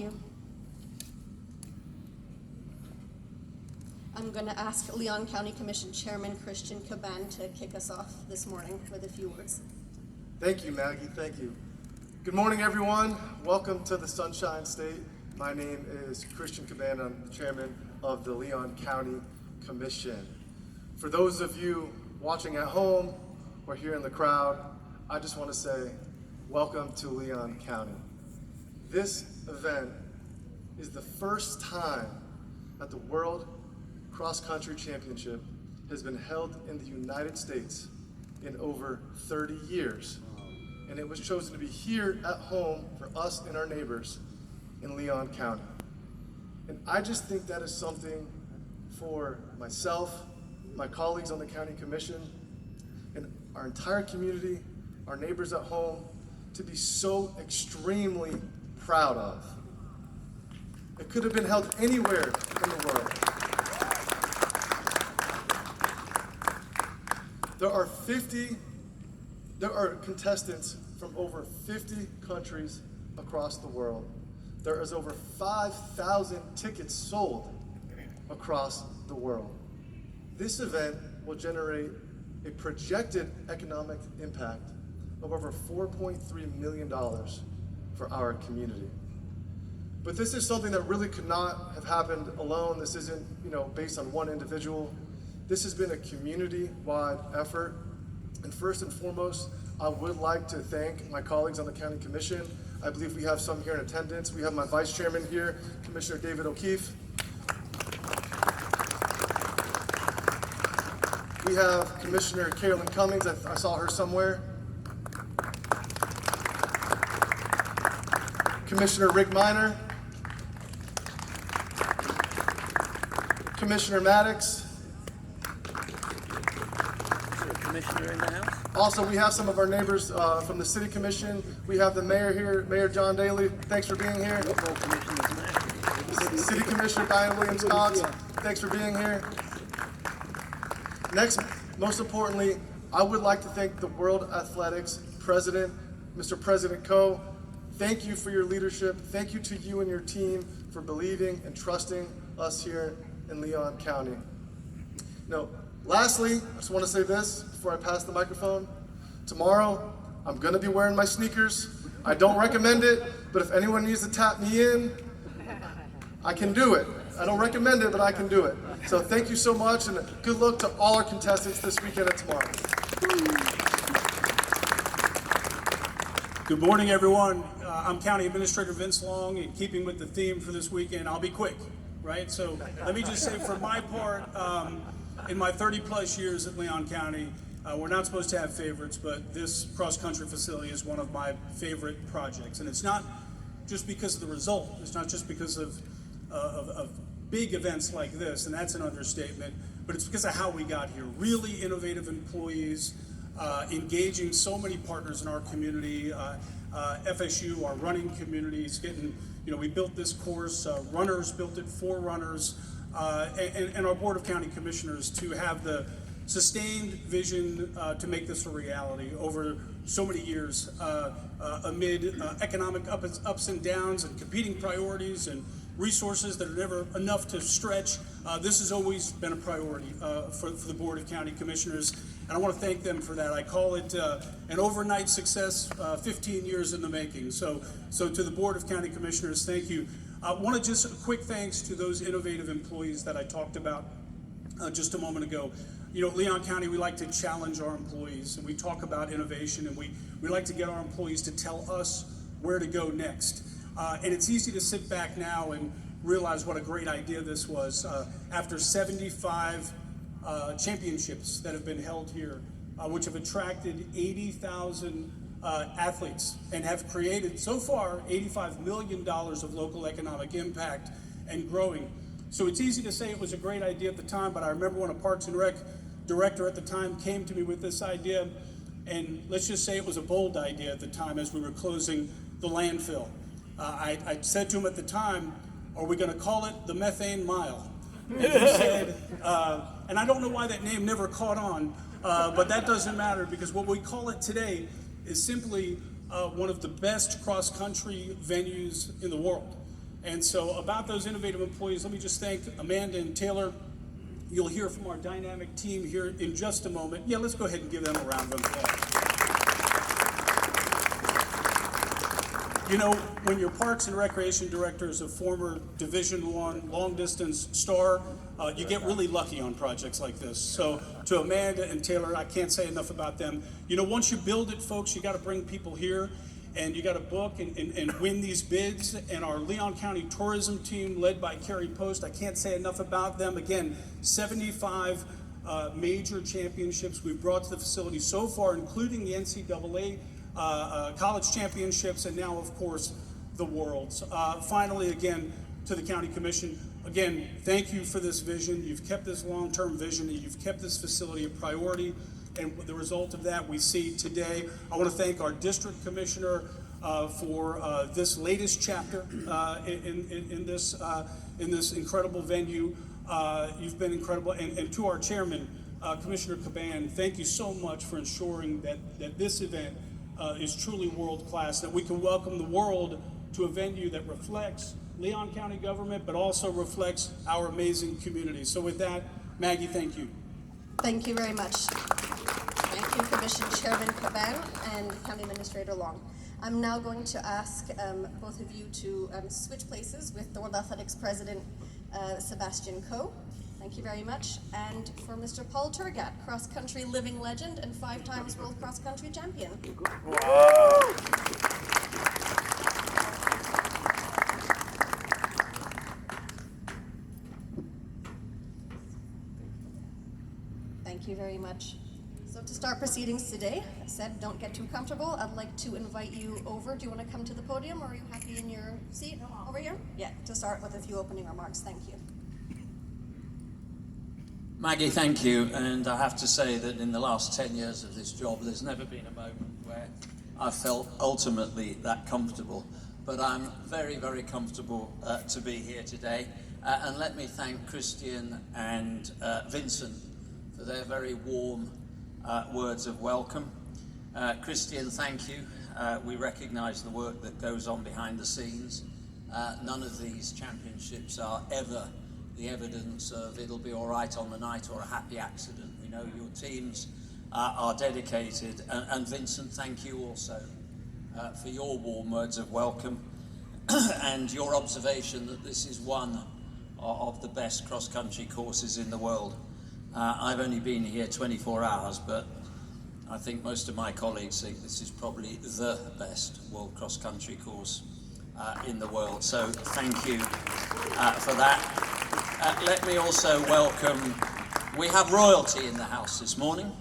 you. I'm going to ask Leon County Commission Chairman Christian Caban to kick us off this morning with a few words. Thank you, Maggie. Thank you. Good morning, everyone. Welcome to the Sunshine State. My name is Christian Caban. I'm the chairman of the Leon County Commission. For those of you watching at home or here in the crowd, I just want to say welcome to Leon County. This event is the first time that the World Cross Country Championship has been held in the United States in over 30 years. And it was chosen to be here at home for us and our neighbors in Leon County. And I just think that is something for myself, my colleagues on the county commission, and our entire community, our neighbors at home, to be so extremely proud of. It could have been held anywhere in the world. There are contestants from over 50 countries across the world. There is over 5,000 tickets sold across the world. This event will generate a projected economic impact of over $4.3 million for our community. But this is something that really could not have happened alone. This isn't, based on one individual. This has been a community-wide effort. And first and foremost, I would like to thank my colleagues on the County Commission. I believe we have some here in attendance. We have my Vice Chairman here, Commissioner David O'Keefe. We have Commissioner Carolyn Cummings. I saw her somewhere. Commissioner Rick Miner. Commissioner Maddox. Commissioner in the house. Also, we have some of our neighbors from the City Commission. We have the mayor here, Mayor John Daly. Thanks for being here. City Commissioner Diane Williams-Cox. Thanks for being here. Next, most importantly, I would like to thank the World Athletics President, Mr. President Coe. Thank you for your leadership. Thank you to you and your team for believing and trusting us here in Leon County. Now, lastly, I just want to say this before I pass the microphone. Tomorrow, I'm going to be wearing my sneakers. I don't recommend it, but if anyone needs to tap me in, I can do it. I don't recommend it, but I can do it. So thank you so much, and good luck to all our contestants this weekend and tomorrow. Good morning, everyone. I'm County Administrator Vince Long. In keeping with the theme for this weekend, I'll be quick, right? So let me just say, for my part, in my 30-plus years at Leon County, we're not supposed to have favorites, but this cross-country facility is one of my favorite projects. And it's not just because of the result. It's not just because of big events like this, and that's an understatement, but it's because of how we got here. Really innovative employees, engaging so many partners in our community, FSU, our running communities, we built this course, runners built it for runners, and our Board of County Commissioners to have the sustained vision to make this a reality over so many years amid economic ups and downs and competing priorities and resources that are never enough to stretch. This has always been a priority for the Board of County Commissioners, and I want to thank them for that. I call it an overnight success, 15 years in the making. So to the Board of County Commissioners, thank you. I want to just a quick thanks to those innovative employees that I talked about just a moment ago. Leon County, we like to challenge our employees, and we talk about innovation, and we like to get our employees to tell us where to go next. And it's easy to sit back now and realize what a great idea this was. After 75 championships that have been held here, which have attracted 80,000 athletes and have created, so far, $85 million of local economic impact and growing. So it's easy to say it was a great idea at the time, but I remember when a Parks and Rec director at the time came to me with this idea, and let's just say it was a bold idea at the time as we were closing the landfill. I said to him at the time, are we going to call it the Methane Mile? And he said, and I don't know why that name never caught on, but that doesn't matter, because what we call it today is simply one of the best cross-country venues in the world. And so about those innovative employees, let me just thank Amanda and Taylor. You'll hear from our dynamic team here in just a moment. Yeah, let's go ahead and give them a round of applause. You know, when your Parks and Recreation Director is a former Division I long-distance star, you get really lucky on projects like this. So to Amanda and Taylor, I can't say enough about them. You know, once you build it, folks, you got to bring people here, and you got to book and win these bids. And our Leon County tourism team, led by Carrie Post, I can't say enough about them. Again, 75 major championships we've brought to the facility so far, including the NCAA college championships, and now, of course, the Worlds. Finally, again, to the County Commission, again, thank you for this vision. You've kept this long-term vision, and you've kept this facility a priority, and the result of that we see today. I want to thank our District Commissioner for this latest chapter in this incredible venue. You've been incredible, and to our Chairman, Commissioner Caban, thank you so much for ensuring that this event is truly world-class, that we can welcome the world to a venue that reflects Leon County government, but also reflects our amazing community. So with that, Maggie, thank you. Thank you very much. Thank you, Commission Chairman Caban and County Administrator Long. I'm now going to ask both of you to switch places with the World Athletics President, Sebastian Coe. Thank you very much. And for Mr. Paul Tergat, cross-country living legend and 5 times world cross-country champion. Wow. Thank you very much. So to start proceedings today, Seb, don't get too comfortable. I'd like to invite you over. Do you want to come to the podium, or are you happy in your seat over here? Yeah, to start with a few opening remarks. Thank you. Maggie, thank you. And I have to say that in the last 10 years of this job, there's never been a moment where I felt ultimately that comfortable. But I'm very, very comfortable to be here today. And let me thank Christian and Vincent for their very warm words of welcome. Christian, thank you. We recognize the work that goes on behind the scenes. None of these championships are ever the evidence of it'll be all right on the night or a happy accident. We know your teams are dedicated. And Vincent, thank you also for your warm words of welcome and your observation that this is one of the best cross-country courses in the world. I've only been here 24 hours, but I think most of my colleagues think this is probably the best world cross-country course in the world. So thank you for that. Let me also welcome, we have royalty in the house this morning.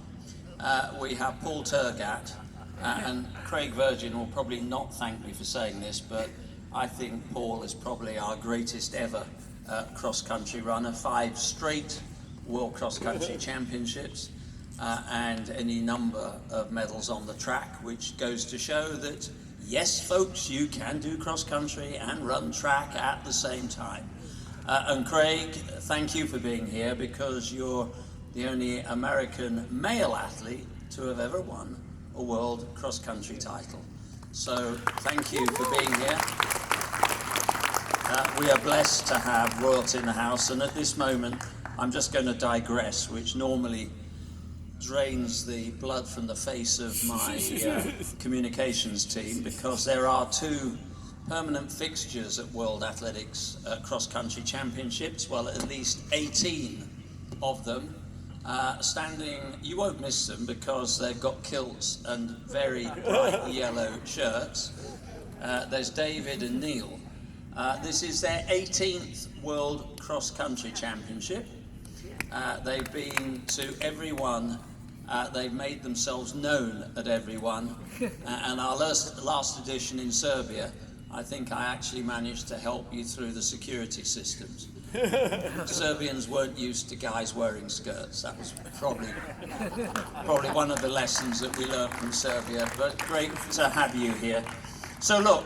We have Paul Tergat, and Craig Virgin will probably not thank me for saying this, but I think Paul is probably our greatest ever cross-country runner. 5 straight World Cross-Country Championships and any number of medals on the track, which goes to show that, yes, folks, you can do cross-country and run track at the same time. And Craig, thank you for being here, because you're the only American male athlete to have ever won a world cross-country title. So thank you for being here. We are blessed to have royalty in the house, and at this moment I'm just going to digress, which normally drains the blood from the face of my communications team, because there are 2 permanent fixtures at World Athletics Cross-Country Championships, well, at least 18 of them, standing. You won't miss them because they've got kilts and very bright yellow shirts. There's David and Neil. This is their 18th World Cross-Country Championship. They've been to every one. They've made themselves known at every one. And our last edition in Serbia, I think I actually managed to help you through the security systems. Serbians weren't used to guys wearing skirts. That was probably one of the lessons that we learned from Serbia, but great to have you here. So look,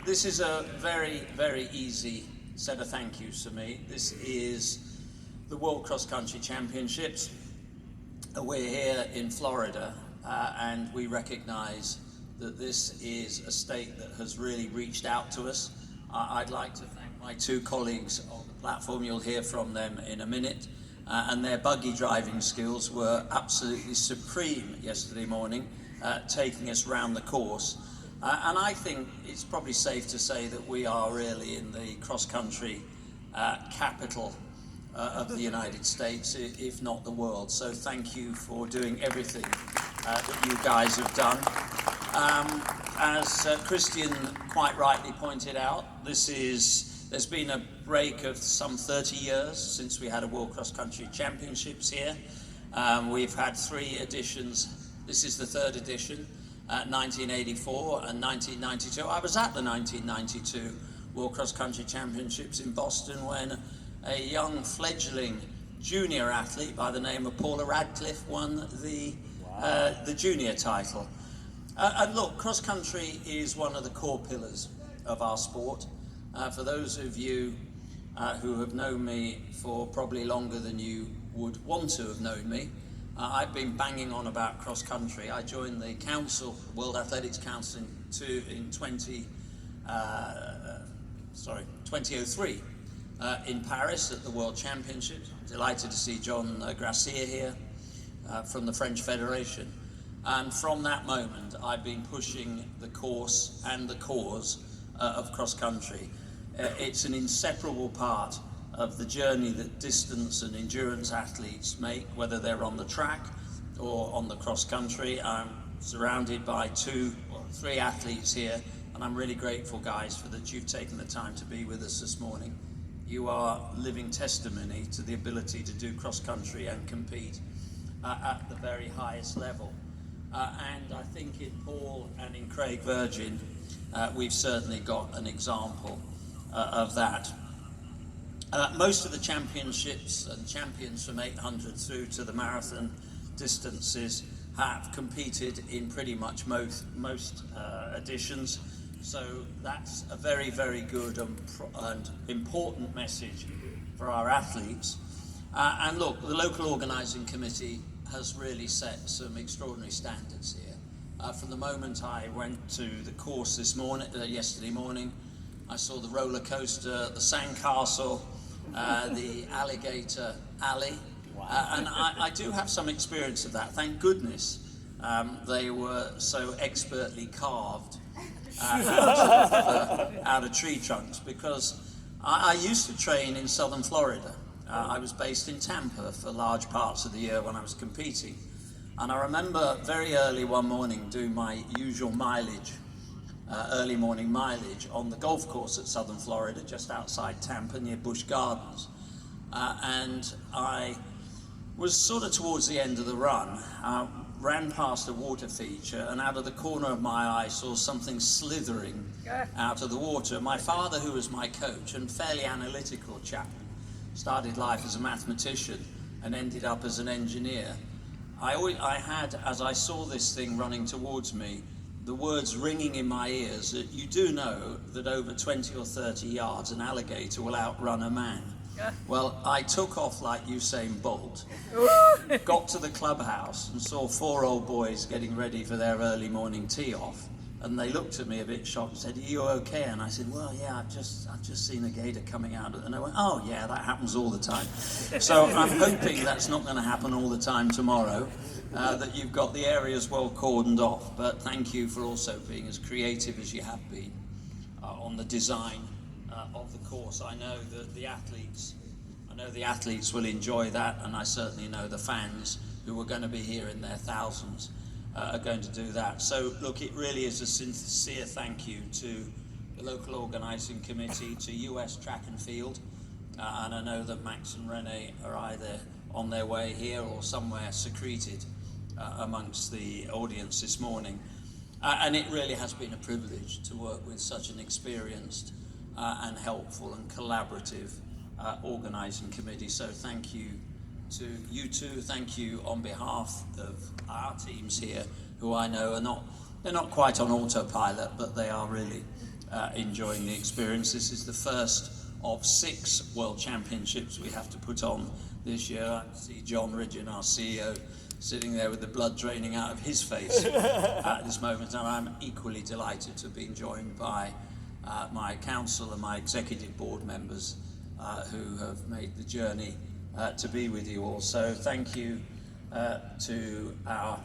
this is a very, very easy set of thank yous for me. This is the World Cross Country Championships. We're here in Florida, and we recognize that this is a state that has really reached out to us. I'd like to thank my two colleagues on the platform. You'll hear from them in a minute. And their buggy driving skills were absolutely supreme yesterday morning, taking us round the course. And I think it's probably safe to say that we are really in the cross-country capital of the United States, if not the world. So thank you for doing everything that you guys have done. As Christian quite rightly pointed out, there's been a break of some 30 years since we had a World Cross Country Championships here. We've had 3 editions. This is the 3rd edition, 1984 and 1992. I was at the 1992 World Cross Country Championships in Boston when a young fledgling junior athlete by the name of Paula Radcliffe won the junior title. And look, cross country is one of the core pillars of our sport. For those of you who have known me for probably longer than you would want to have known me, I've been banging on about cross country. I joined the council, World Athletics Council in 2003 in Paris at the World Championships. Delighted to see John Gracier here from the French Federation. And from that moment, I've been pushing the course and the cause of cross country. It's an inseparable part of the journey that distance and endurance athletes make, whether they're on the track or on the cross country. I'm surrounded by 2 or 3 athletes here, and I'm really grateful, guys, for that you've taken the time to be with us this morning. You are living testimony to the ability to do cross country and compete at the very highest level. And I think in Paul and in Craig Virgin, we've certainly got an example of that. Most of the championships and champions from 800 through to the marathon distances have competed in pretty much most editions. So that's a very, very good and important message for our athletes. And look, the local organising committee has really set some extraordinary standards here. From the moment I went to the course yesterday morning, I saw the roller coaster, the sandcastle, the alligator alley, and I do have some experience of that. Thank goodness they were so expertly carved out of tree trunks, because I used to train in southern Florida. I was based in Tampa for large parts of the year when I was competing. And I remember very early one morning doing my usual mileage, early morning mileage on the golf course at southern Florida, just outside Tampa near Busch Gardens. And I was sort of towards the end of the run, ran past a water feature, and out of the corner of my eye saw something slithering out of the water. My father, who was my coach and fairly analytical chap, started life as a mathematician and ended up as an engineer. I had, as I saw this thing running towards me, the words ringing in my ears that you do know that over 20 or 30 yards an alligator will outrun a man. Well, I took off like Usain Bolt, got to the clubhouse and saw 4 old boys getting ready for their early morning tee-off. And they looked at me a bit shocked and said, "Are you okay?" And I said, "Well, yeah, I've just seen a gator coming out." And I went, "Oh, yeah, that happens all the time." So I'm hoping that's not going to happen all the time tomorrow, that you've got the areas well cordoned off. But thank you for also being as creative as you have been on the design of the course. I know that the athletes will enjoy that, and I certainly know the fans who are going to be here in their thousands are going to do that. So look, it really is a sincere thank you to the local organising committee, to US Track and Field, and I know that Max and Renee are either on their way here or somewhere secreted amongst the audience this morning. And it really has been a privilege to work with such an experienced and helpful and collaborative organising committee. So thank you to you two. Thank you on behalf of our teams here, who I know they're not quite on autopilot, but they are really enjoying the experience. This is the first of 6 World Championships we have to put on this year. I see John Ridgen, our CEO, sitting there with the blood draining out of his face at this moment, and I'm equally delighted to be joined by my council and my executive board members who have made the journey to be with you all. So thank you to our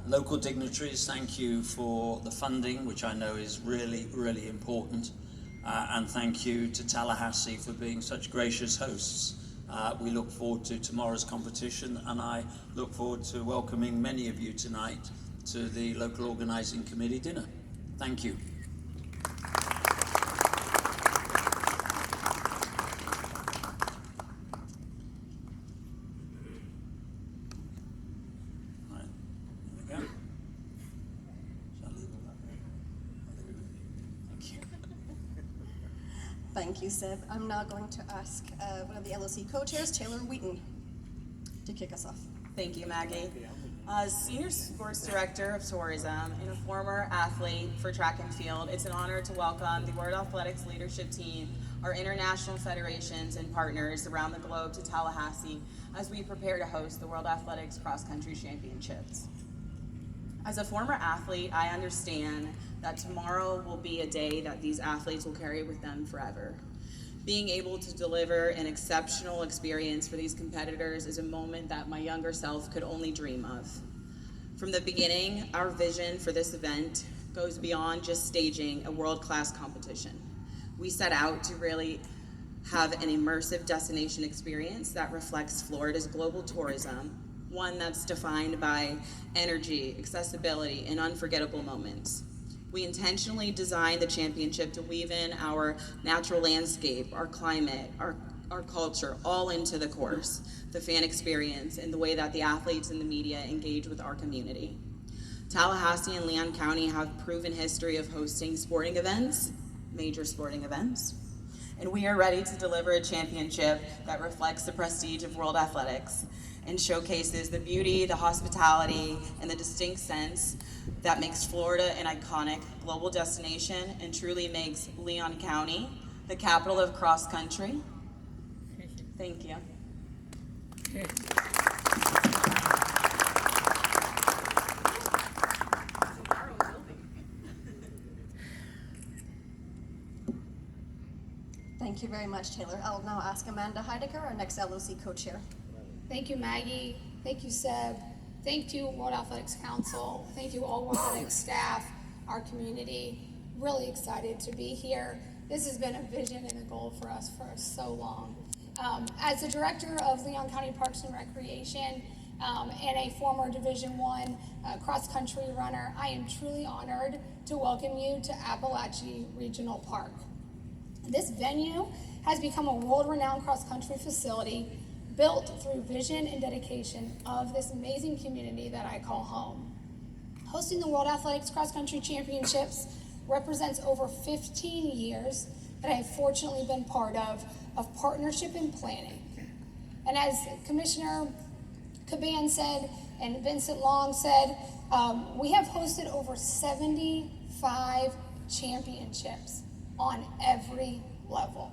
local dignitaries. Thank you for the funding, which I know is really, really important. And thank you to Tallahassee for being such gracious hosts. We look forward to tomorrow's competition, and I look forward to welcoming many of you tonight to the local organizing committee dinner. Thank you. Right, there we go. Shall I leave all that there? I'll leave it with you. Thank you. Thank you, Seb. I'm now going to ask one of the LOC co-chairs, Taylor Wheaton, to kick us off. Thank you, Maggie. As Senior Sports Director of Tourism and a former athlete for track and field, it's an honor to welcome the World Athletics leadership team, our international federations and partners around the globe to Tallahassee as we prepare to host the World Athletics Cross Country Championships. As a former athlete, I understand that tomorrow will be a day that these athletes will carry with them forever. Being able to deliver an exceptional experience for these competitors is a moment that my younger self could only dream of. From the beginning, our vision for this event goes beyond just staging a world-class competition. We set out to really have an immersive destination experience that reflects Florida's global tourism, one that's defined by energy, accessibility, and unforgettable moments. We intentionally designed the championship to weave in our natural landscape, our climate, our culture, all into the course, the fan experience, and the way that the athletes and the media engage with our community. Tallahassee and Leon County have proven history of hosting sporting events, major sporting events, and we are ready to deliver a championship that reflects the prestige of World Athletics and showcases the beauty, the hospitality, and the distinct sense that makes Florida an iconic global destination and truly makes Leon County the capital of cross country. Thank you. Thank you very much, Taylor. I'll now ask Amanda Heidecker, our next LOC co-chair. Thank you, Maggie. Thank you, Seb. Thank you, World Athletics Council. Thank you, all World Athletics staff, our community. Really excited to be here. This has been a vision and a goal for us for so long. As the director of Leon County Parks and Recreation and a former Division I cross-country runner, I am truly honored to welcome you to Appalachia Regional Park. This venue has become a world-renowned cross-country facility built through vision and dedication of this amazing community that I call home. Hosting the World Athletics Cross Country Championships represents over 15 years that I have fortunately been part of partnership and planning. And as Commissioner Caban said, and Vincent Long said, we have hosted over 75 championships on every level.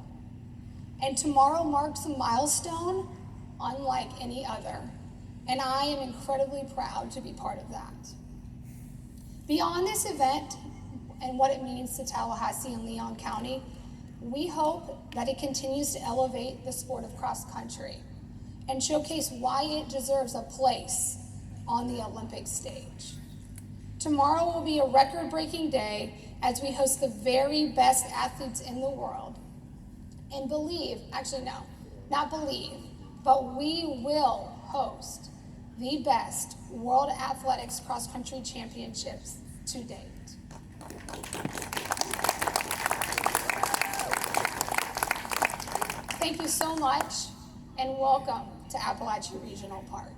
And tomorrow marks a milestone unlike any other, and I am incredibly proud to be part of that. Beyond this event and what it means to Tallahassee and Leon County, we hope that it continues to elevate the sport of cross country and showcase why it deserves a place on the Olympic stage. Tomorrow will be a record-breaking day as we host the very best athletes in the world. And but we will host the best World Athletics Cross Country Championships to date. Thank you so much, and welcome to Appalachia Regional Park.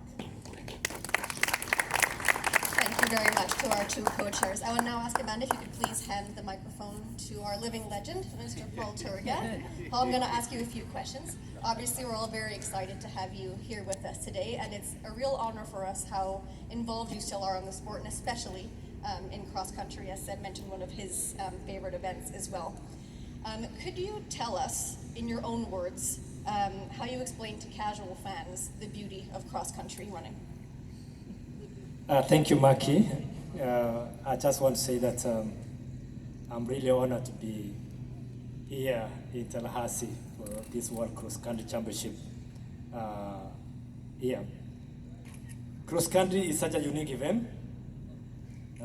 Thank you very much to our two co-chairs. I would now ask Amanda if you could please hand the microphone to our living legend, Mr. Paul Tergat. Paul, I'm going to ask you a few questions. Obviously, we're all very excited to have you here with us today, and it's a real honor for us how involved you still are in the sport, and especially in cross country, as Seb mentioned, one of his favorite events as well. Could you tell us, in your own words, how you explain to casual fans the beauty of cross country running? Thank you, Maki. I just want to say that I'm really honored to be here in Tallahassee for this World Cross Country Championship here. Cross country is such a unique event.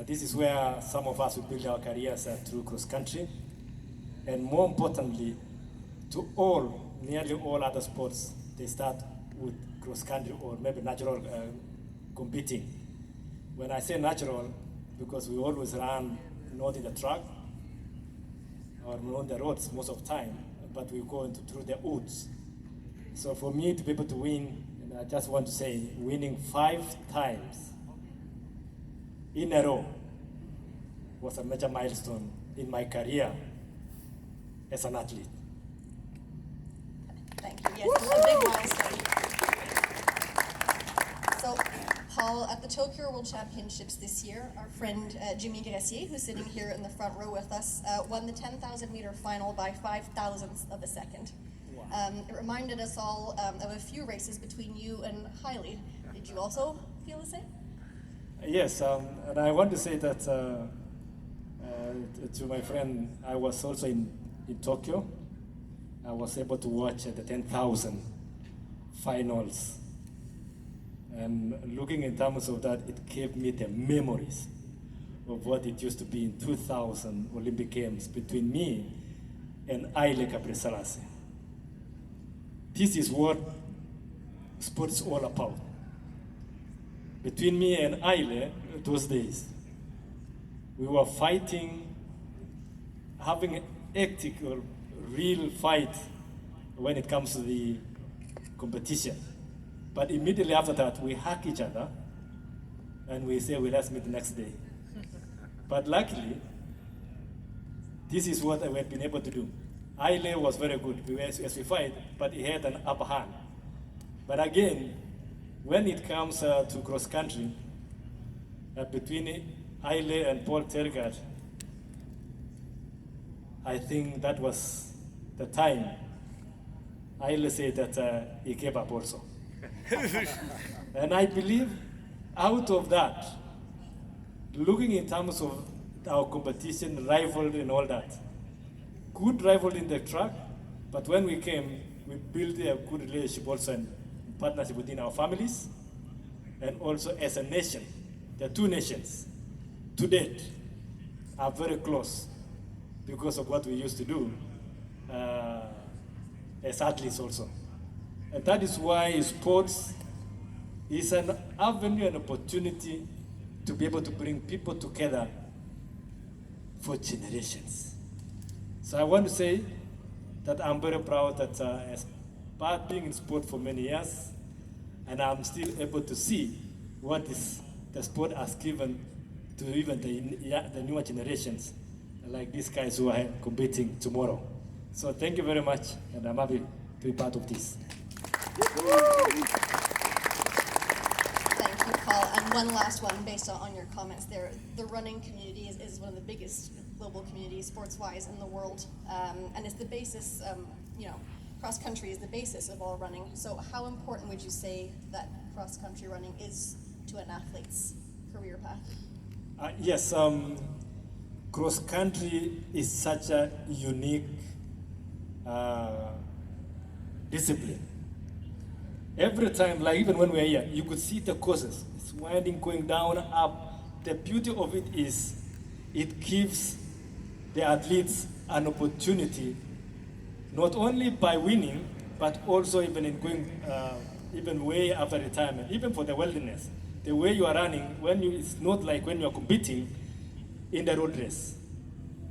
This is where some of us will build our careers through cross country. And more importantly, to all, nearly all other sports, they start with cross country or maybe natural competing. When I say natural, because we always run not in the track or on the roads most of the time, but we go through the woods. So for me to be able to win, and I just want to say, winning 5 times in a row was a major milestone in my career as an athlete. Thank you. Yes, a big milestone. So, Paul, at the Tokyo World Championships this year, our friend Jimmy Gressier, who's sitting here in the front row with us, won the 10,000 meter final by 5,000ths of a second. It reminded us all of a few races between you and Haile. Did you also feel the same? Yes, and I want to say that to my friend, I was also in Tokyo. I was able to watch the 10,000 finals. And looking in terms of that, it gave me the memories of what it used to be in 2000 Olympic Games between me and Haile Sebastian. This is what sport is all about. Between me and Haile, those days, we were fighting, having an hectic or real fight when it comes to the competition. But immediately after that, we hug each other and we say, well, let's meet the next day. But luckily, this is what we've been able to do. Haile was very good as we fight, but he had an upper hand. But again, when it comes to cross country, between Haile and Paul Tergat, I think that was the time Haile said that he gave up also. And I believe out of that, looking in terms of our competition, rivalry and all that, good rivalry in the track, but when we came, we built a good relationship also and partnership within our families, and also as a nation. The two nations, to date, are very close because of what we used to do as athletes also. And that is why sports is an avenue and opportunity to be able to bring people together for generations. So I want to say that I'm very proud that as part being in sport for many years, and I'm still able to see what the sport has given to even the newer generations, like these guys who are competing tomorrow. So thank you very much, and I'm happy to be part of this. Thank you, Paul. And one last one, based on your comments there. The running community is one of the biggest global communities, sports-wise, in the world, and it's the basis. Cross-country is the basis of all running. So, how important would you say that cross-country running is to an athlete's career path? Yes, cross-country is such a unique discipline. Every time, like even when we're here, you could see the courses. It's winding, going down, up. The beauty of it is it gives the athletes an opportunity, not only by winning, but also even in going even way after retirement, even for the wilderness. The way you are running, it's not like when you are competing in the road race.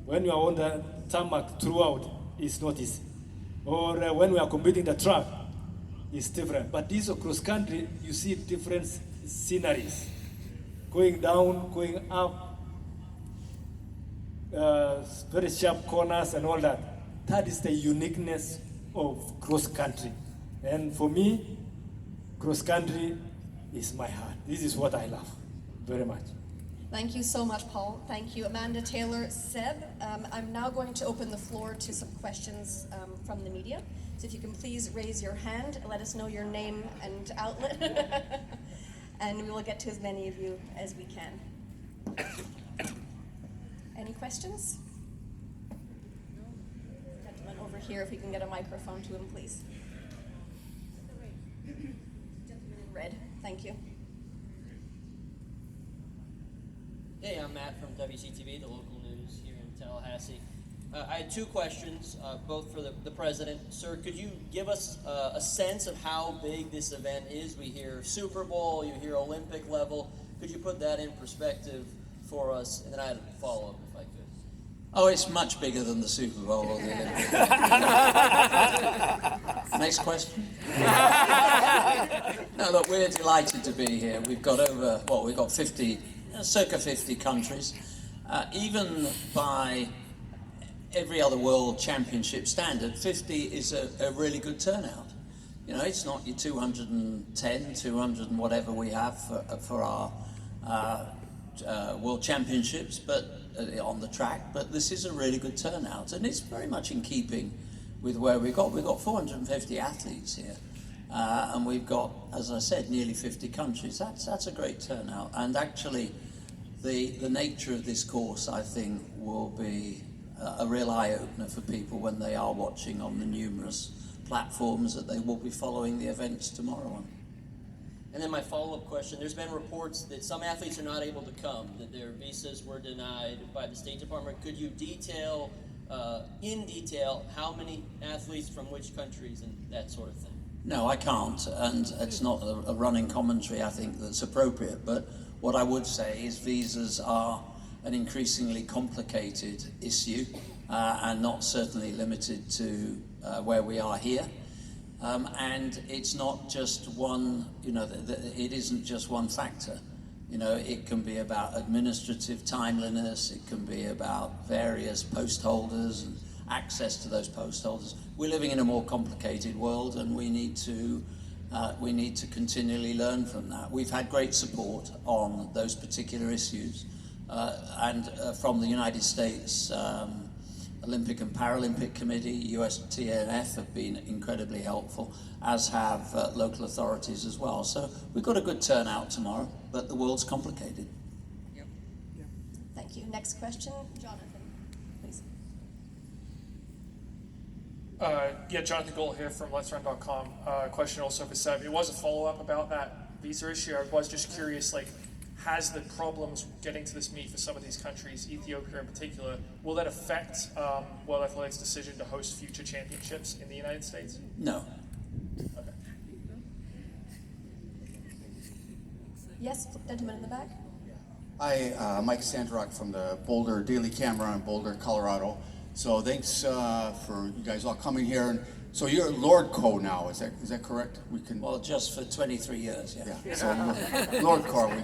When you are on the tarmac throughout, it's not easy. Or when we are competing the track, it's different. But this cross country, you see different sceneries. Going down, going up, very sharp corners and all that. That is the uniqueness of cross country. And for me, cross country is my heart. This is what I love very much. Thank you so much, Paul. Thank you, Amanda, Taylor, Seb. I'm now going to open the floor to some questions from the media. So if you can please raise your hand and let us know your name and outlet. And we will get to as many of you as we can. Any questions? over here, if we can get a microphone to him, please. Gentleman in red, thank you. Hey, I'm Matt from WCTV, the local news here in Tallahassee. I had two questions, both for the president. Sir, could you give us a sense of how big this event is? We hear Super Bowl, you hear Olympic level. Could you put that in perspective for us? And then I had a follow-up if I could. Oh, it's much bigger than the Super Bowl or the Olympics. Next question. No, look, we're delighted to be here. We've got we've got 50, circa 50 countries. Even by every other world championship standard, 50 is a really good turnout. You know, it's not your 210, 200 and whatever we have for our world championships, but on the track, but this is a really good turnout, and it's very much in keeping with where we've got 450 athletes here, and we've got, as I said, nearly 50 countries. That's a great turnout, and actually the nature of this course, I think, will be a real eye-opener for people when they are watching on the numerous platforms that they will be following the events tomorrow on. And then my follow-up question, there's been reports that some athletes are not able to come, that their visas were denied by the State Department. Could you detail, in detail, how many athletes from which countries and that sort of thing? No, I can't, and it's not a running commentary, I think, that's appropriate, but what I would say is visas are an increasingly complicated issue, and not certainly limited to where we are here. And it's not just one, you know, it isn't just one factor. You know, it can be about administrative timeliness, it can be about various post holders and access to those post holders. We're living in a more complicated world, and we need to continually learn from that. We've had great support on those particular issues, and from the United States Olympic and Paralympic Committee, USTNF have been incredibly helpful, as have local authorities as well. So we've got a good turnout tomorrow, but the world's complicated. Yep. Thank you. Next question, Jonathan, please. Jonathan Gold here from Let'sRun.com. Question also for Seb. It was a follow-up about that visa issue. I was just curious, has the problems getting to this meet for some of these countries, Ethiopia in particular, will that affect World Athletics' decision to host future championships in the United States? No. Okay. Yes, gentleman in the back. Hi, Mike Sandrock from the Boulder Daily Camera in Boulder, Colorado. So thanks for you guys all coming here. And so you're Lord Coe now, is that correct? We can. Well, just for 23 years, yeah. Yeah. So Lord Coe, we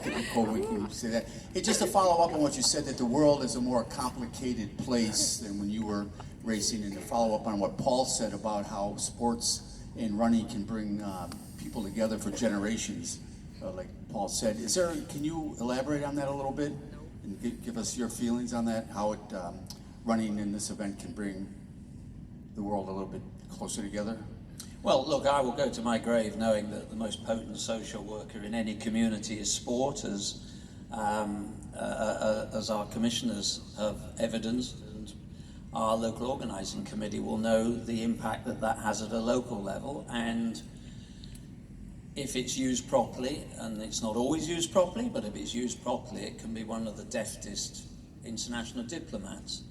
can say that. Hey, just to follow up on what you said, that the world is a more complicated place than when you were racing, and to follow up on what Paul said about how sports and running can bring people together for generations, like Paul said. Can you elaborate on that a little bit and give us your feelings on that? How running in this event can bring the world a little bit closer together? Well, look, I will go to my grave knowing that the most potent social worker in any community is sport, as our commissioners have evidenced, and our local organising committee will know the impact that has at a local level. And if it's used properly, and it's not always used properly, but if it's used properly, it can be one of the deftest international diplomats.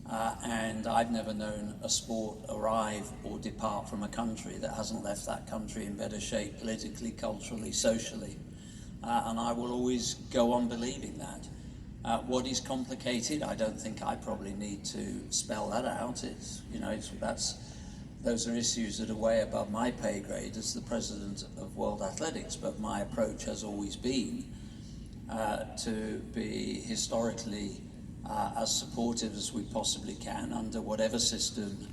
And I've never known a sport arrive or depart from a country that hasn't left that country in better shape politically, culturally, socially. And I will always go on believing that. What is complicated, I don't think I probably need to spell that out. Those are issues that are way above my pay grade as the president of World Athletics, but my approach has always been to be historically as supportive as we possibly can under whatever system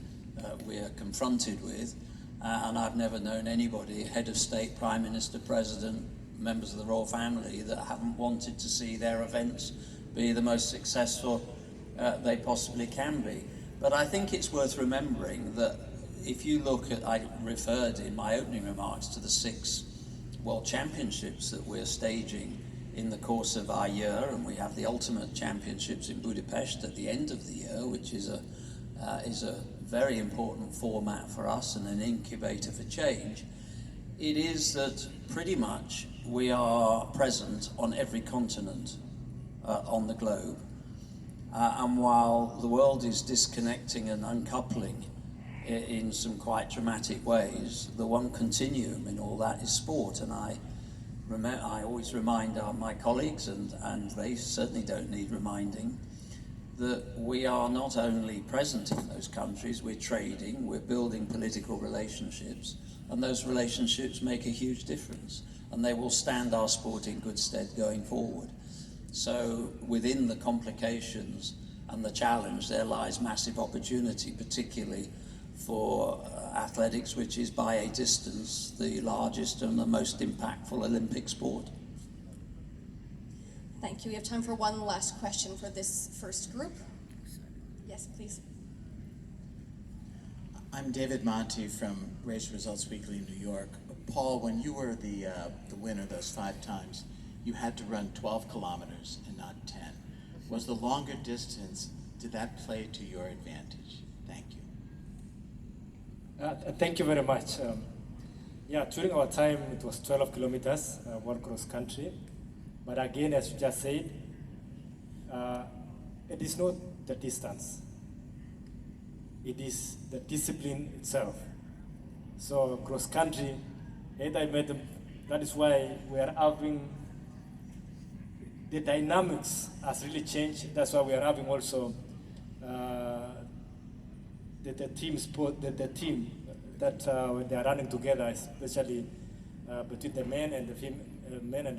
we are confronted with. And I've never known anybody, head of state, prime minister, president, members of the royal family, that haven't wanted to see their events be the most successful they possibly can be. But I think it's worth remembering that if you look at, I referred in my opening remarks to the 6 World Championships that we're staging in the course of our year, and we have the Ultimate Championships in Budapest at the end of the year, which is a very important format for us and an incubator for change, it is that pretty much we are present on every continent on the globe. And while the world is disconnecting and uncoupling in some quite dramatic ways, the one continuum in all that is sport. And I always remind my colleagues, and they certainly don't need reminding, that we are not only present in those countries, we're trading, we're building political relationships, and those relationships make a huge difference, and they will stand our sport in good stead going forward. So within the complications and the challenge, there lies massive opportunity, particularly for athletics, which is by a distance the largest and the most impactful Olympic sport. Thank you. We have time for one last question for this first group. Yes, please. I'm David Monty from Race Results Weekly in New York. Paul, when you were the winner those 5 times, you had to run 12 kilometers and not 10. Was the longer distance, did that play to your advantage? Thank you. Thank you very much. Yeah, during our time, it was 12 kilometers, one cross country. But again, as you just said, it is not the distance. It is the discipline itself. So cross country, that is why we are having, the dynamics has really changed. That's why we are having also the team sport, the team that when they are running together, especially between the men and the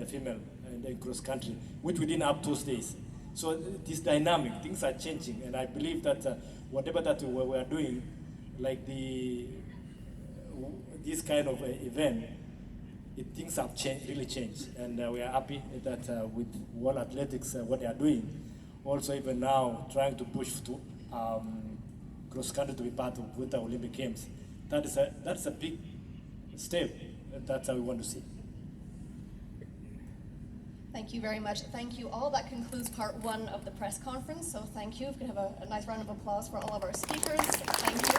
female in cross country, which we didn't have those days. So it is dynamic, things are changing, and I believe that whatever that we are doing, like this kind of event, things have changed, really changed, and we are happy that with World Athletics, what they are doing, also even now trying to push to cross country to be part of Winter Olympic Games. That's a big step. That's how we want to see. Thank you very much. Thank you all. That concludes part 1 of the press conference. So thank you. If we could have a nice round of applause for all of our speakers. Thank you.